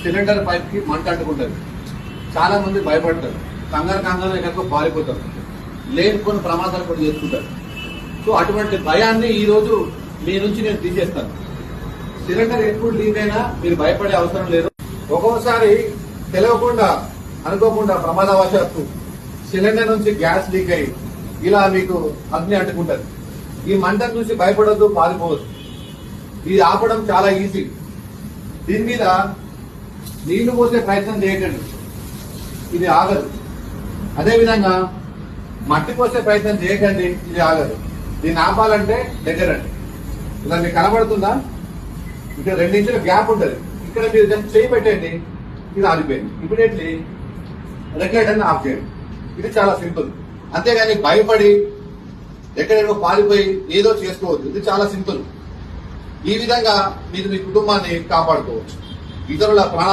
Cylinder pipe కి మంట అంటుకుంటది. చాలా మంది భయపడతారు, కంగారు ఎక్కడికో పారిపోతారు, లేని కొన్ని ప్రమాదాలు కూడా చేసుకుంటారు. సో అటువంటి భయాన్ని ఈ రోజు మీ నుంచి నేను తీసేస్తాను. సిలిండర్ ఎప్పుడు లీక్ అయినా మీరు భయపడే అవసరం లేదు. ఒక్కోసారి తెలియకుండా అనుకోకుండా ప్రమాదవశాత్తు సిలిండర్ నుంచి గ్యాస్ లీక్ అయ్యి ఇలా మీకు అగ్ని అంటుకుంటది. ఈ మంటను చూసి భయపడొద్దు, పారిపోవద్దు. ఇది ఆపడం చాలా ఈజీ. దీని మీద నీళ్లు పోసే ప్రయత్నం చేయకండి, ఇది ఆగదు. అదేవిధంగా మట్టి పోసే ప్రయత్నం చేయకండి, ఇది ఆగదు. దీన్ని ఆపాలంటే దగ్గరండి. ఇలా మీకు కనబడుతుందా? ఇక్కడ 2 ఇంచుల గ్యాప్ ఉంటుంది. ఇక్కడ మీరు జస్ట్ చేయి పెట్టండి, ఇది ఆగిపోయింది. ఇమీడియట్లీ రెగ్యులేటర్ ఆఫ్ చేయండి. ఇది చాలా సింపుల్. అంతేగాని భయపడి ఎక్కడెక్కడో పారిపోయి ఏదో చేసుకోవద్దు. ఇది చాలా సింపుల్. ఈ విధంగా మీరు మీ కుటుంబాన్ని కాపాడుకోవచ్చు. ఇతరుల ప్రాణ